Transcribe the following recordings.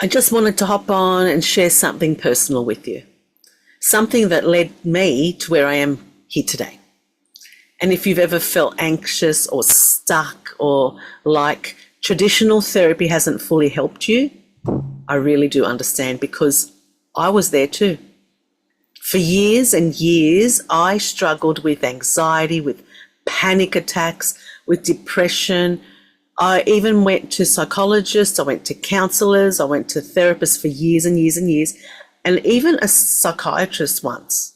I just wanted to hop on and share something personal with you, something that led me to where I am here today. And if you've ever felt anxious or stuck or like traditional therapy hasn't fully helped you, I really do understand, because I was there too. For years and years, I struggled with anxiety, with panic attacks, with depression. I even went to psychologists, I went to counsellors, I went to therapists for years and years and years, and even a psychiatrist once.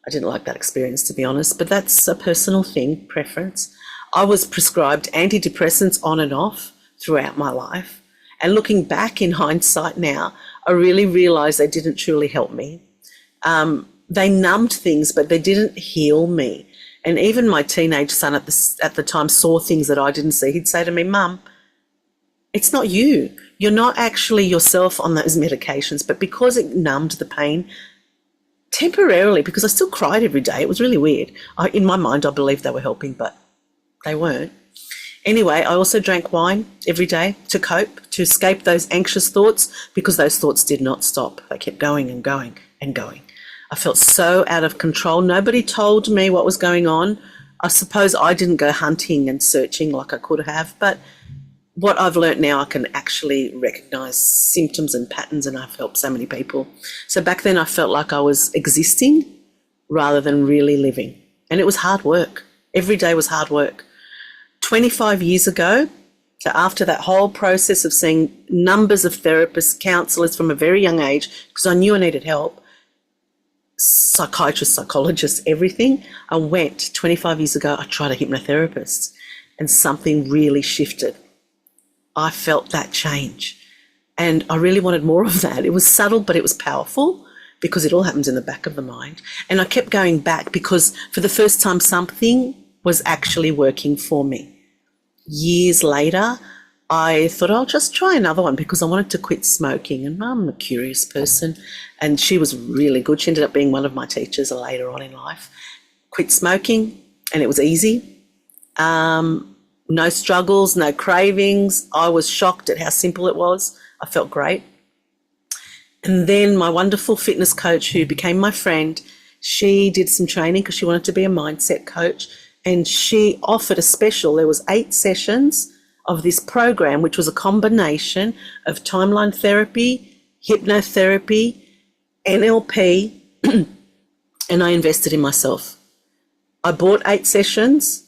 I didn't like that experience, to be honest, but that's a personal thing, preference. I was prescribed antidepressants on and off throughout my life. And looking back in hindsight now, I really realised they didn't truly help me. They numbed things, but they didn't heal me. And even my teenage son at the time saw things that I didn't see. He'd say to me, "Mum, it's not you. You're not actually yourself on those medications." But because it numbed the pain temporarily, because I still cried every day, it was really weird. In my mind, I believed they were helping, but they weren't. Anyway, I also drank wine every day to cope, to escape those anxious thoughts, because those thoughts did not stop. They kept going and going and going. I felt so out of control. Nobody told me what was going on. I suppose I didn't go hunting and searching like I could have, but what I've learnt now, I can actually recognise symptoms and patterns, and I've helped so many people. So back then I felt like I was existing rather than really living. And it was hard work. Every day was hard work. 25 years ago, so after that whole process of seeing numbers of therapists, counsellors from a very young age, because I knew I needed help, psychiatrists, psychologists, everything, I went 25 years ago, I tried a hypnotherapist, and something really shifted. I felt that change, and I really wanted more of that. It was subtle, but it was powerful, because it all happens in the back of the mind. And I kept going back because for the first time something was actually working for me. Years later, I thought I'll just try another one, because I wanted to quit smoking, and I'm a curious person, and she was really good. She ended up being one of my teachers later on in life. Quit smoking, and it was easy. No struggles, no cravings. I was shocked at how simple it was. I felt great. And then my wonderful fitness coach, who became my friend, she did some training because she wanted to be a mindset coach, and she offered a special. There was 8 sessions of this program, which was a combination of timeline therapy, hypnotherapy, NLP, and I invested in myself. I bought 8 sessions.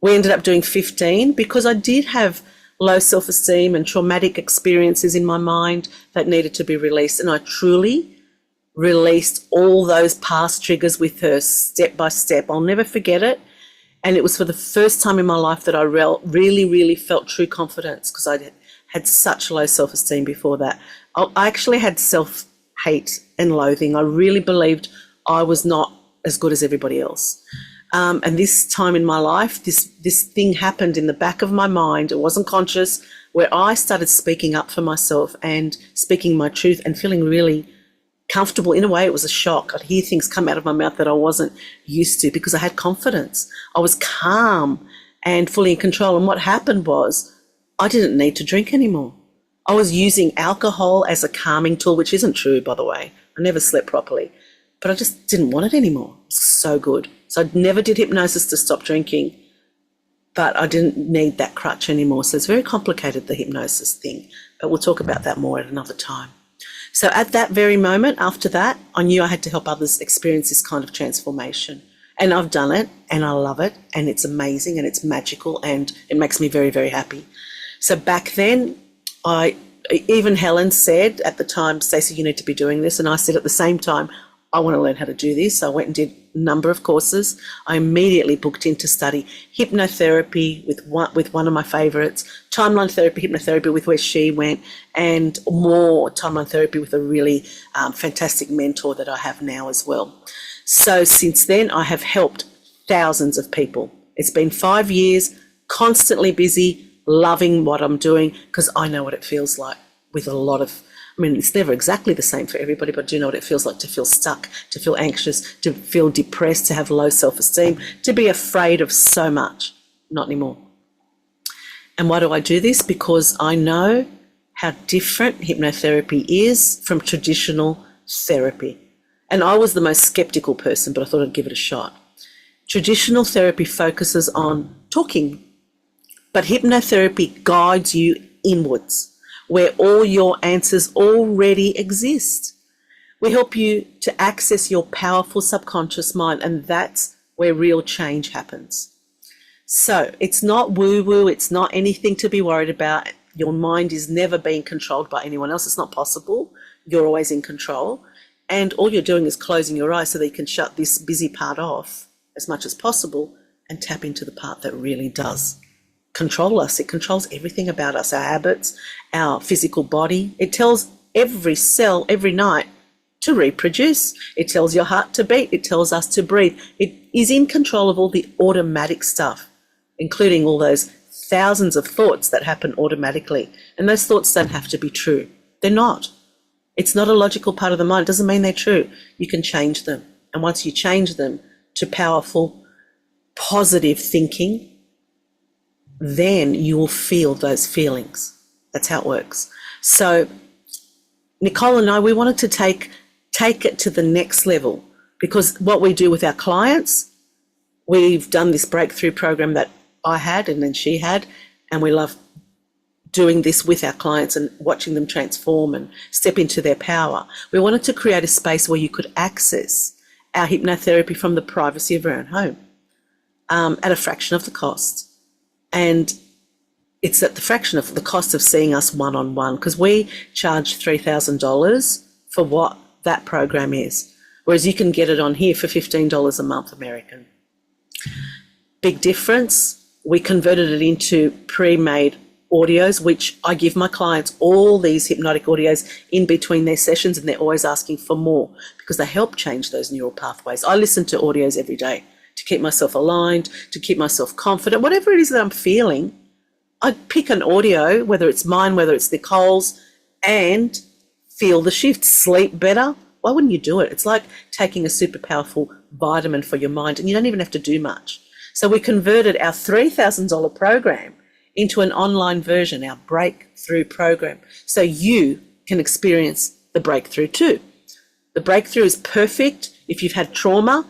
We ended up doing 15 because I did have low self-esteem and traumatic experiences in my mind that needed to be released, and I truly released all those past triggers with her step by step. I'll never forget it. And it was for the first time in my life that I really felt true confidence, because I had such low self-esteem before that. I actually had self-hate and loathing. I really believed I was not as good as everybody else. And this time in my life, this thing happened in the back of my mind. It wasn't conscious, where I started speaking up for myself and speaking my truth and feeling really comfortable. In a way, it was a shock. I'd hear things come out of my mouth that I wasn't used to, because I had confidence. I was calm and fully in control. And what happened was I didn't need to drink anymore. I was using alcohol as a calming tool, which isn't true, by the way. I never slept properly, but I just didn't want it anymore. It was so good. So I never did hypnosis to stop drinking, but I didn't need that crutch anymore. So it's very complicated, the hypnosis thing, but we'll talk about that more at another time. So at that very moment, after that, I knew I had to help others experience this kind of transformation. And I've done it, and I love it, and it's amazing, and it's magical, and it makes me very, very happy. So back then, even Helen said at the time, "Stacey, you need to be doing this." And I said at the same time, I want to learn how to do this. So I went and did a number of courses. I immediately booked in to study hypnotherapy with one of my favourites, timeline therapy, hypnotherapy with where she went, and more timeline therapy with a really fantastic mentor that I have now as well. So since then, I have helped thousands of people. It's been 5 years, constantly busy, loving what I'm doing, because I know what it feels like with a lot of, it's never exactly the same for everybody, but I do know what it feels like to feel stuck, to feel anxious, to feel depressed, to have low self-esteem, to be afraid of so much. Not anymore. And why do I do this? Because I know how different hypnotherapy is from traditional therapy. And I was the most skeptical person, but I thought I'd give it a shot. Traditional therapy focuses on talking, but hypnotherapy guides you inwards, where all your answers already exist. We help you to access your powerful subconscious mind, and that's where real change happens. So it's not woo-woo, it's not anything to be worried about. Your mind is never being controlled by anyone else. It's not possible. You're always in control. And all you're doing is closing your eyes so that you can shut this busy part off as much as possible and tap into the part that really does control us. It controls everything about us, our habits, our physical body. It tells every cell every night to reproduce. It tells your heart to beat. It tells us to breathe. It is in control of all the automatic stuff, including all those thousands of thoughts that happen automatically. And those thoughts don't have to be true. They're not. It's not a logical part of the mind. It doesn't mean they're true. You can change them. And once you change them to powerful, positive thinking, then you will feel those feelings. That's how it works. So Nicole and I, we wanted to take it to the next level, because what we do with our clients, we've done this breakthrough program that I had and then she had, and we love doing this with our clients and watching them transform and step into their power. We wanted to create a space where you could access our hypnotherapy from the privacy of your own home at a fraction of the cost. And it's at the fraction of the cost of seeing us one-on-one, because we charge $3,000 for what that program is, whereas you can get it on here for $15 a month American. Big difference. We converted it into pre-made audios, which I give my clients all these hypnotic audios in between their sessions, and they're always asking for more because they help change those neural pathways. I listen to audios every day to keep myself aligned, to keep myself confident, whatever it is that I'm feeling. I pick an audio, whether it's mine, whether it's Nicole's, and feel the shift. Sleep better. Why wouldn't you do it? It's like taking a super powerful vitamin for your mind, and you don't even have to do much. So we converted our $3,000 program into an online version, our breakthrough program, so you can experience the breakthrough too. The breakthrough is perfect if you've had trauma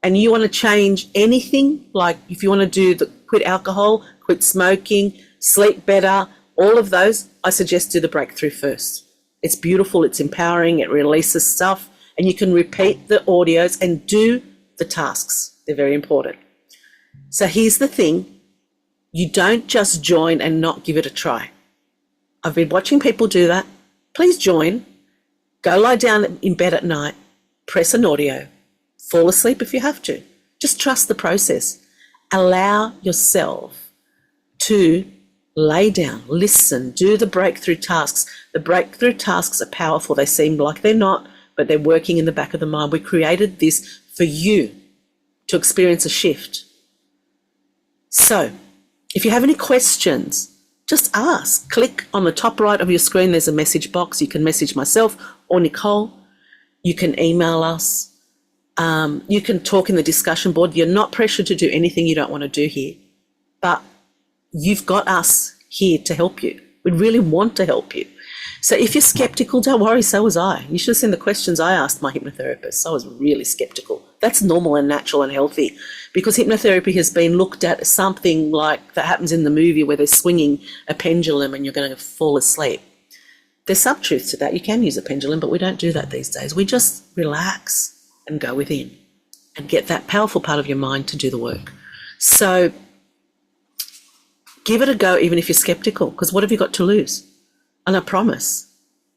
and you want to change anything, like if you want to do the quit alcohol, quit smoking, sleep better, all of those, I suggest do the breakthrough first. It's beautiful, it's empowering, it releases stuff, and you can repeat the audios and do the tasks. They're very important. So here's the thing. You don't just join and not give it a try. I've been watching people do that. Please join. Go lie down in bed at night, press an audio, fall asleep if you have to. Just trust the process. Allow yourself to lay down, listen, do the breakthrough tasks. The breakthrough tasks are powerful. They seem like they're not, but they're working in the back of the mind. We created this for you to experience a shift. So, if you have any questions, just ask. Click on the top right of your screen. There's a message box. You can message myself or Nicole. You can email us. You can talk in the discussion board. You're not pressured to do anything you don't want to do here, but you've got us here to help you. We really want to help you. So if you're skeptical, don't worry, so was I. You should have seen the questions I asked my hypnotherapist. I was really skeptical. That's normal and natural and healthy, because hypnotherapy has been looked at as something like that happens in the movie where they're swinging a pendulum and you're going to fall asleep. There's some truth to that. You can use a pendulum, but we don't do that these days. We just relax and go within and get that powerful part of your mind to do the work. So give it a go, even if you're skeptical, because what have you got to lose? And I promise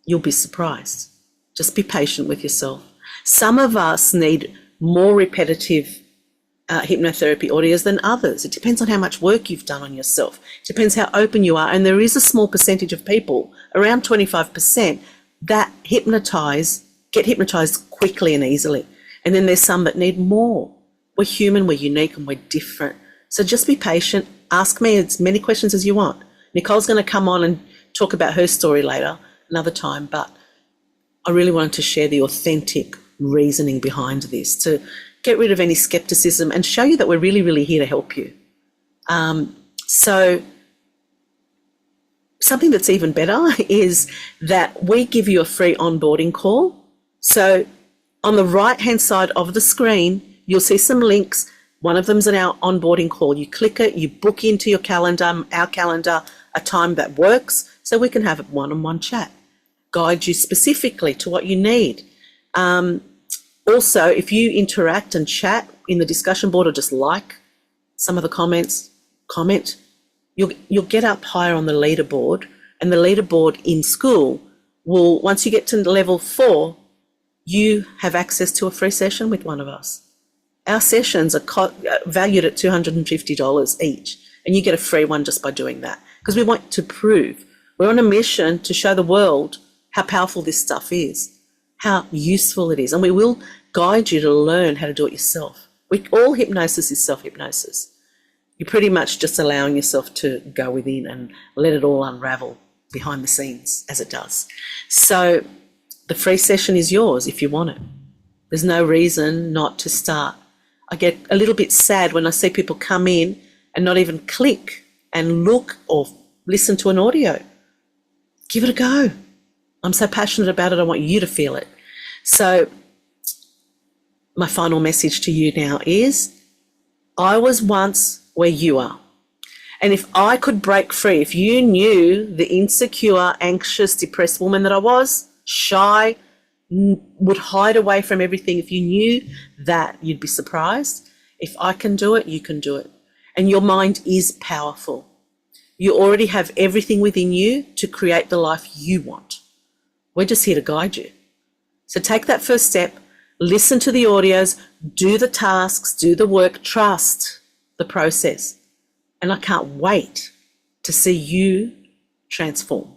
you'll be surprised. Just be patient with yourself. Some of us need more repetitive hypnotherapy audios than others. It depends on how much work you've done on yourself. It depends how open you are. And there is a small percentage of people, around 25%, that get hypnotized quickly and easily. And then there's some that need more. We're human, we're unique, and we're different. So just be patient. Ask me as many questions as you want. Nicole's going to come on and talk about her story later, another time, but I really wanted to share the authentic reasoning behind this, to get rid of any skepticism and show you that we're really, really here to help you. So something that's even better is that we give you a free onboarding call. So on the right-hand side of the screen, you'll see some links. One of them's an our onboarding call. You click it, you book into your calendar, our calendar, a time that works so we can have a one-on-one chat, guide you specifically to what you need. Also, if you interact and chat in the discussion board or just like some of the comments, you'll get up higher on the leaderboard, and the leaderboard in school will, once you get to level 4, you have access to a free session with one of us. Our sessions are valued at $250 each, and you get a free one just by doing that, because we want to prove. We're on a mission to show the world how powerful this stuff is, how useful it is, and we will guide you to learn how to do it yourself. All hypnosis is self-hypnosis. You're pretty much just allowing yourself to go within and let it all unravel behind the scenes as it does. So the free session is yours if you want it. There's no reason not to start. I get a little bit sad when I see people come in and not even click and look or listen to an audio. Give it a go. I'm so passionate about it, I want you to feel it. So my final message to you now is, I was once where you are. And if I could break free, if you knew the insecure, anxious, depressed woman that I was, shy, would hide away from everything, if you knew that, you'd be surprised. If I can do it, you can do it. And your mind is powerful. You already have everything within you to create the life you want. We're just here to guide you. So take that first step, listen to the audios, do the tasks, do the work, trust the process. And I can't wait to see you transform.